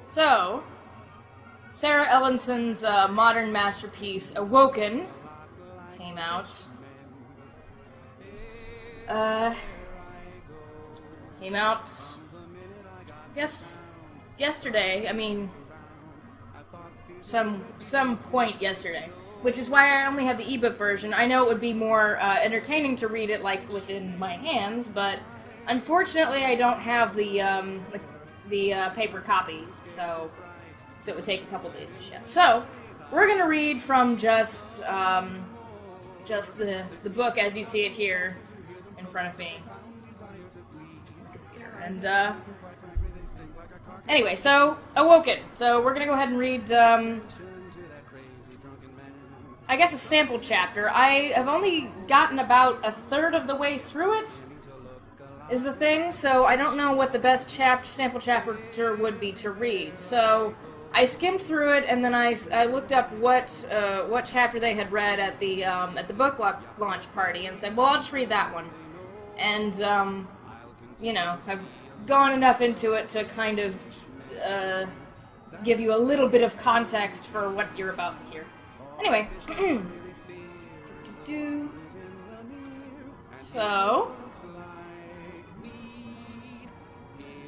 So, Sarah Ellinson's modern masterpiece, Awoken, came out. Came out, I guess, yesterday. I mean, some point yesterday. Which is why I only have the ebook version. I know it would be more entertaining to read it, like, within my hands, but unfortunately I don't have the paper copy, so it would take a couple days to ship. So, we're gonna read from just the book as you see it here in front of me. And, anyway, so, Awoken. So, we're gonna go ahead and read, I guess a sample chapter. I have only gotten about a third of the way through it, is the thing, so I don't know what the best sample chapter would be to read. So, I skimmed through it, and then I looked up what chapter they had read at the book launch party, and said, well, I'll just read that one. And, you know, I've gone enough into it to kind of give you a little bit of context for what you're about to hear. Anyway, so,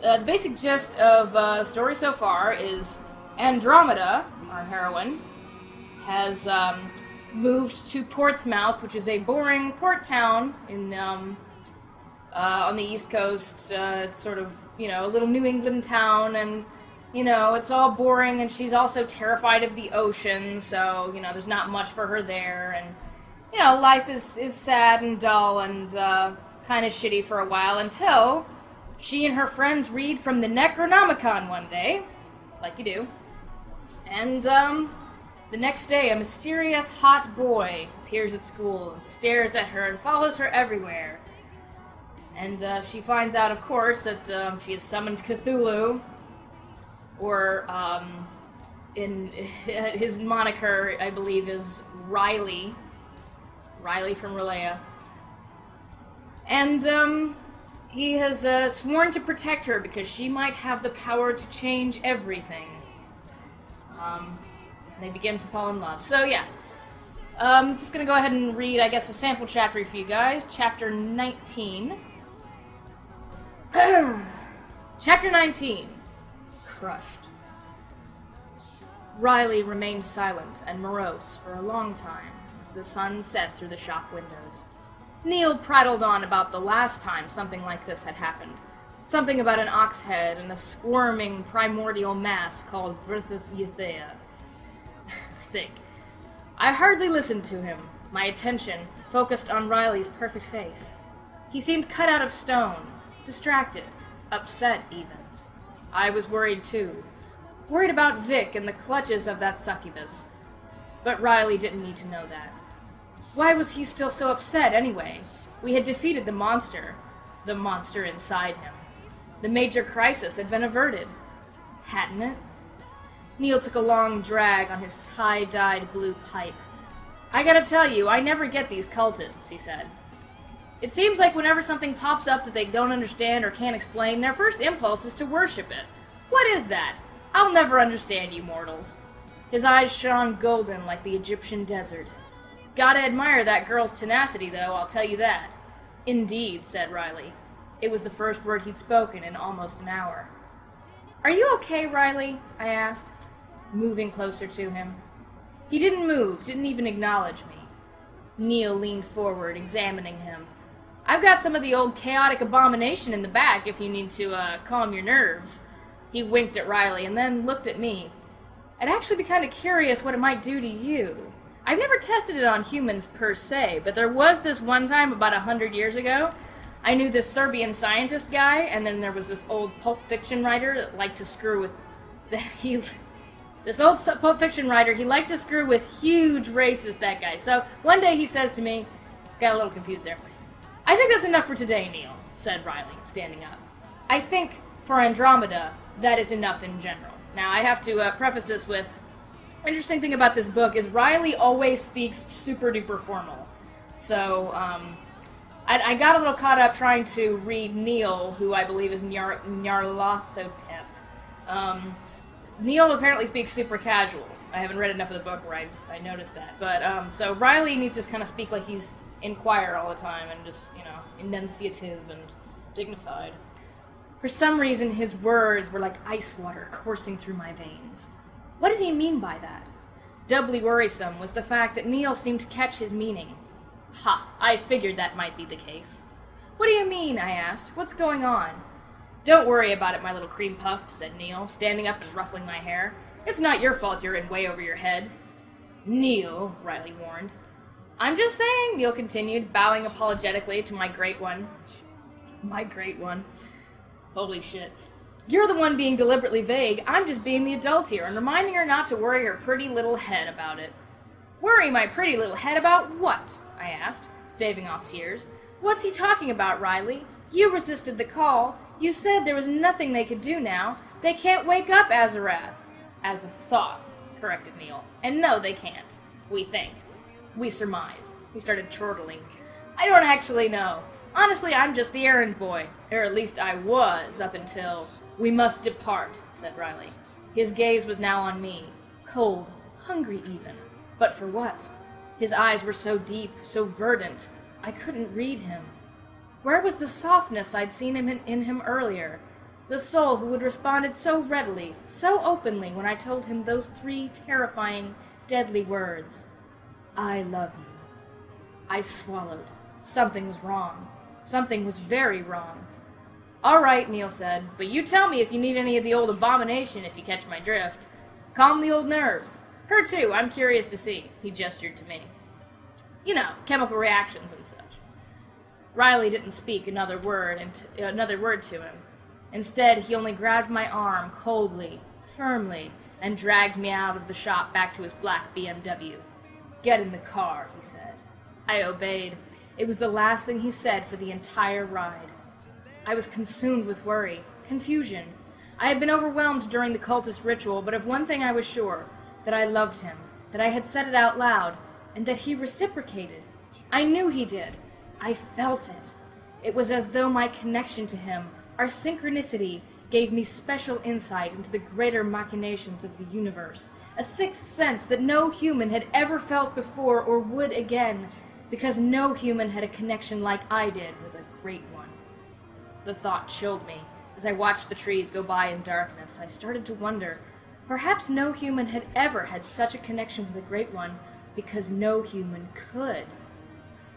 the basic gist of the story so far is Andromeda, our heroine, has moved to Portsmouth, which is a boring port town in on the East Coast. It's sort of, you know, a little New England town, and you know, it's all boring, and she's also terrified of the ocean, so, you know, there's not much for her there, and, you know, life is sad and dull and kind of shitty for a while until she and her friends read from the Necronomicon one day, like you do, and the next day a mysterious hot boy appears at school and stares at her and follows her everywhere. And she finds out, of course, that she has summoned Cthulhu, or in his moniker, I believe, is Riley from Relaya. And he has sworn to protect her because she might have the power to change everything. They begin to fall in love. So yeah, I'm just gonna go ahead and read, I guess, a sample chapter for you guys. Chapter 19. Chapter 19. Crushed. Riley remained silent and morose for a long time as the sun set through the shop windows. Neil prattled on about the last time something like this had happened. Something about an ox head and a squirming primordial mass called Berthathea, I think. I hardly listened to him, my attention focused on Riley's perfect face. He seemed cut out of stone, distracted, upset even. I was worried too. Worried about Vic and the clutches of that succubus. But Riley didn't need to know that. Why was he still so upset anyway? We had defeated the monster inside him. The major crisis had been averted. Hadn't it? Neil took a long drag on his tie-dyed blue pipe. I gotta tell you, I never get these cultists, he said. It seems like whenever something pops up that they don't understand or can't explain, their first impulse is to worship it. What is that? I'll never understand you mortals. His eyes shone golden like the Egyptian desert. Gotta admire that girl's tenacity, though, I'll tell you that. Indeed, said Riley. It was the first word he'd spoken in almost an hour. Are you okay, Riley? I asked, moving closer to him. He didn't move, didn't even acknowledge me. Neil leaned forward, examining him. I've got some of the old chaotic abomination in the back if you need to calm your nerves. He winked at Riley and then looked at me. I'd actually be kind of curious what it might do to you. I've never tested it on humans per se, but there was this one time about 100 years ago. I knew this Serbian scientist guy, and then there was this old Pulp Fiction writer that liked to screw with... This old Pulp Fiction writer, he liked to screw with huge racists, that guy. So one day he says to me... Got a little confused there. I think that's enough for today, Neil, said Riley, standing up. I think, for Andromeda, that is enough in general. Now, I have to preface this with... Interesting thing about this book is Riley always speaks super-duper formal. So, I got a little caught up trying to read Neil, who I believe is Nyarlathotep. Neil apparently speaks super casual. I haven't read enough of the book where I noticed that. But, so Riley needs to kind of speak like he's in choir all the time and just, enunciative and dignified. For some reason, his words were like ice water coursing through my veins. What did he mean by that? Doubly worrisome was the fact that Neil seemed to catch his meaning. Ha, I figured that might be the case. What do you mean? I asked. What's going on? Don't worry about it, my little cream puff, said Neil, standing up and ruffling my hair. It's not your fault you're in way over your head. Neil, Riley warned. I'm just saying, Neil continued, bowing apologetically to my great one. My great one. Holy shit. You're the one being deliberately vague. I'm just being the adult here and reminding her not to worry her pretty little head about it. Worry my pretty little head about what? I asked, staving off tears. What's he talking about, Riley? You resisted the call. You said there was nothing they could do now. They can't wake up Azarath. As a thought, corrected Neil. And no, they can't. We think. We surmise. He started chortling. I don't actually know. Honestly, I'm just the errand boy. Or at least I was, up until... We must depart, said Riley. His gaze was now on me. Cold, hungry even. But for what? His eyes were so deep, so verdant. I couldn't read him. Where was the softness I'd seen in him earlier? The soul who had responded so readily, so openly when I told him those 3 terrifying, deadly words. I love you. I swallowed. Something was wrong. Something was very wrong. All right, Neil said, but you tell me if you need any of the old abomination if you catch my drift. Calm the old nerves. Her too, I'm curious to see, he gestured to me. Chemical reactions and such. Riley didn't speak another word to him. Instead, he only grabbed my arm coldly, firmly, and dragged me out of the shop back to his black BMW. Get in the car, he said. I obeyed. It was the last thing he said for the entire ride. I was consumed with worry, confusion. I had been overwhelmed during the cultist ritual, but of one thing I was sure, that I loved him, that I had said it out loud, and that he reciprocated. I knew he did. I felt it. It was as though my connection to him, our synchronicity, gave me special insight into the greater machinations of the universe, a sixth sense that no human had ever felt before or would again, because no human had a connection like I did with a great one. The thought chilled me. As I watched the trees go by in darkness, I started to wonder, perhaps no human had ever had such a connection with a great one, because no human could.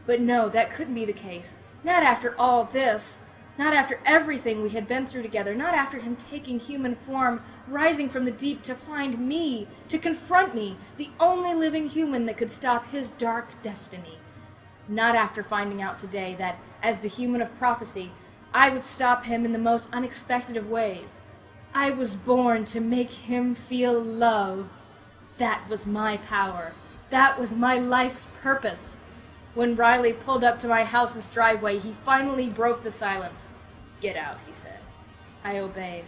But no, that couldn't be the case. Not after all this. Not after everything we had been through together. Not after him taking human form, rising from the deep to find me, to confront me, the only living human that could stop his dark destiny. Not after finding out today that, as the human of prophecy, I would stop him in the most unexpected of ways. I was born to make him feel love. That was my power. That was my life's purpose. When Riley pulled up to my house's driveway, he finally broke the silence. Get out, he said. I obeyed.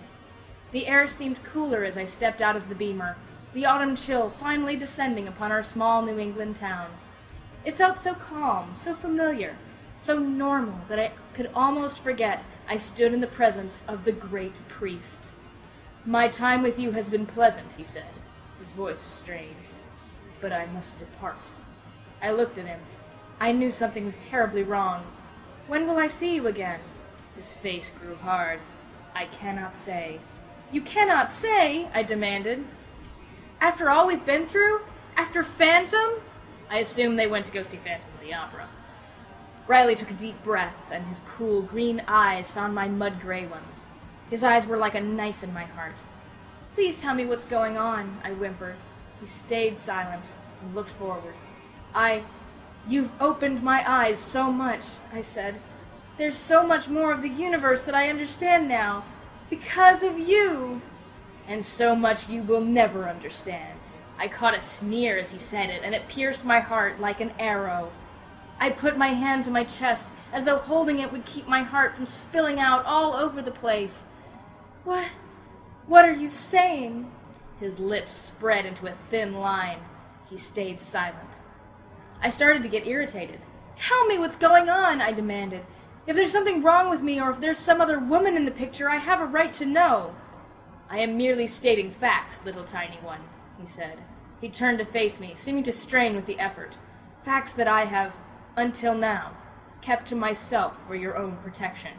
The air seemed cooler as I stepped out of the Beamer, the autumn chill finally descending upon our small New England town. It felt so calm, so familiar, so normal that I could almost forget I stood in the presence of the great priest. My time with you has been pleasant, he said, his voice strained. But I must depart. I looked at him. I knew something was terribly wrong. When will I see you again? His face grew hard. I cannot say. You cannot say? I demanded. After all we've been through? After Phantom? I assume they went to go see Phantom of the Opera. Riley took a deep breath, and his cool green eyes found my mud-gray ones. His eyes were like a knife in my heart. Please tell me what's going on, I whimpered. He stayed silent and looked forward. You've opened my eyes so much, I said. There's so much more of the universe that I understand now. Because of you. And so much you will never understand. I caught a sneer as he said it, and it pierced my heart like an arrow. I put my hand to my chest, as though holding it would keep my heart from spilling out all over the place. What are you saying? His lips spread into a thin line. He stayed silent. I started to get irritated. Tell me what's going on, I demanded. If there's something wrong with me, or if there's some other woman in the picture, I have a right to know. I am merely stating facts, little tiny one, he said. He turned to face me, seeming to strain with the effort. Facts that I have, until now, kept to myself for your own protection.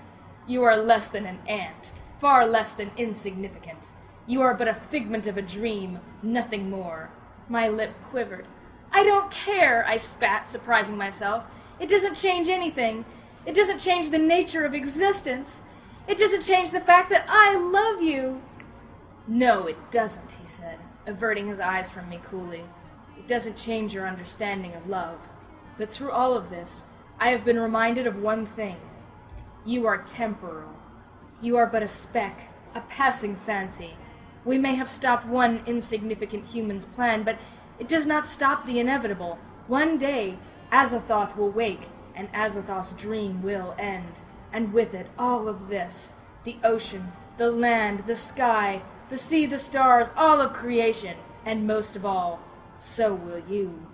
You are less than an ant, far less than insignificant. You are but a figment of a dream, nothing more. My lip quivered. I don't care, I spat, surprising myself. It doesn't change anything. It doesn't change the nature of existence. It doesn't change the fact that I love you. No, it doesn't, he said, averting his eyes from me coolly. It doesn't change your understanding of love. But through all of this, I have been reminded of one thing. You are temporal. You are but a speck, a passing fancy. We may have stopped one insignificant human's plan, but it does not stop the inevitable. One day, Azathoth will wake, and Azathoth's dream will end. And with it, all of this. The ocean, the land, the sky, the sea, the stars, all of creation. And most of all, so will you.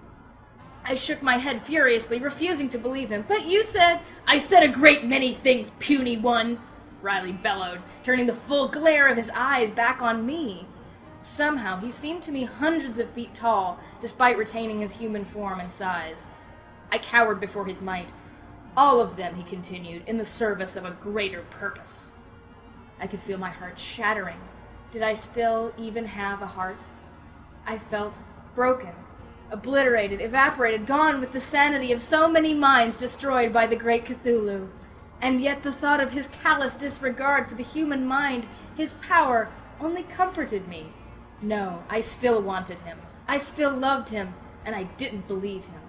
I shook my head furiously, refusing to believe him. But you said... I said a great many things, puny one, Riley bellowed, turning the full glare of his eyes back on me. Somehow, he seemed to me hundreds of feet tall, despite retaining his human form and size. I cowered before his might. All of them, he continued, in the service of a greater purpose. I could feel my heart shattering. Did I still even have a heart? I felt broken, obliterated, evaporated, gone with the sanity of so many minds destroyed by the great Cthulhu. And yet the thought of his callous disregard for the human mind, his power, only comforted me. No, I still wanted him. I still loved him, and I didn't believe him.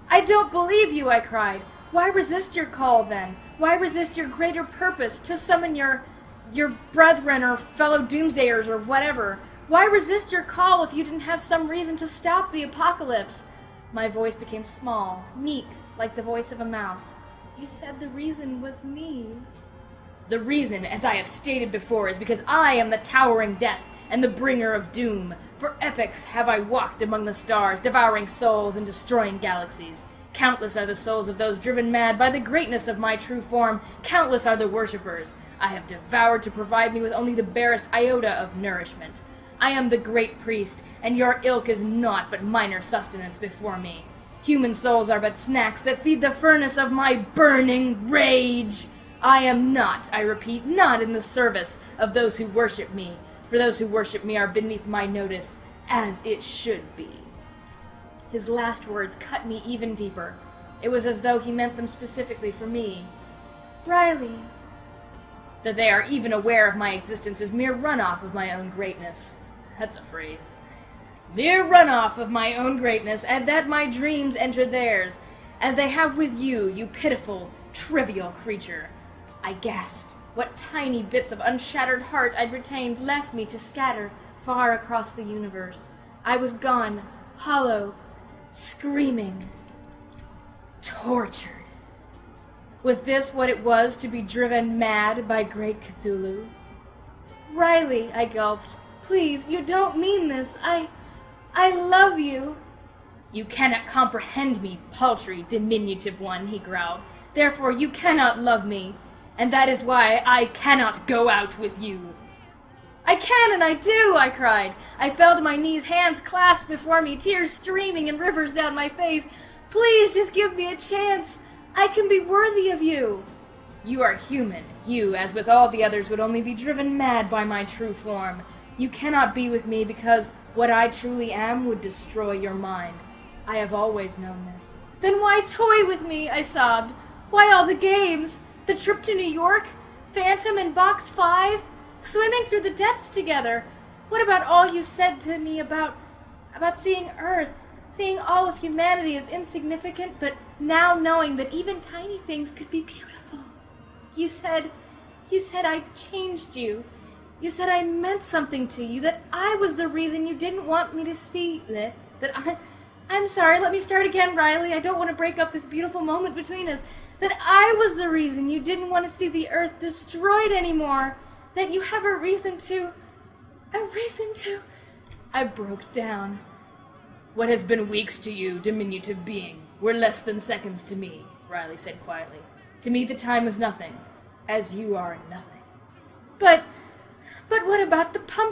I don't believe you, I cried. Why resist your call, then? Why resist your greater purpose to summon your brethren or fellow doomsdayers or whatever? Why resist your call if you didn't have some reason to stop the apocalypse? My voice became small, meek, like the voice of a mouse. You said the reason was me. The reason, as I have stated before, is because I am the towering death and the bringer of doom. For epochs have I walked among the stars, devouring souls and destroying galaxies. Countless are the souls of those driven mad by the greatness of my true form. Countless are the worshippers I have devoured to provide me with only the barest iota of nourishment. I am the great priest, and your ilk is naught but minor sustenance before me. Human souls are but snacks that feed the furnace of my burning rage. I am not, I repeat, not in the service of those who worship me. For those who worship me are beneath my notice, as it should be. His last words cut me even deeper. It was as though he meant them specifically for me. Riley. That they are even aware of my existence is mere runoff of my own greatness. That's a phrase. Mere runoff of my own greatness, and that my dreams enter theirs, as they have with you, you pitiful, trivial creature. I gasped. What tiny bits of unshattered heart I'd retained left me to scatter far across the universe. I was gone, hollow, screaming, tortured. Was this what it was to be driven mad by great Cthulhu? Riley, I gulped. Please, you don't mean this. I love you. You cannot comprehend me, paltry, diminutive one, he growled. Therefore you cannot love me. And that is why I cannot go out with you. I can and I do, I cried. I fell to my knees, hands clasped before me, tears streaming in rivers down my face. Please, just give me a chance. I can be worthy of you. You are human. You, as with all the others, would only be driven mad by my true form. You cannot be with me because what I truly am would destroy your mind. I have always known this. Then why toy with me, I sobbed. Why all the games? The trip to New York? Phantom in Box 5? Swimming through the depths together? What about all you said to me about seeing Earth? Seeing all of humanity as insignificant, but now knowing that even tiny things could be beautiful. You said I changed you. You said I meant something to you, that I was the reason you didn't want me to see it, I'm sorry, let me start again, Riley. I don't want to break up this beautiful moment between us. That I was the reason you didn't want to see the Earth destroyed anymore. That you have a reason to... I broke down. What has been weeks to you, diminutive being, were less than seconds to me, Riley said quietly. To me the time is nothing, as you are nothing. But But what about the pumpkin?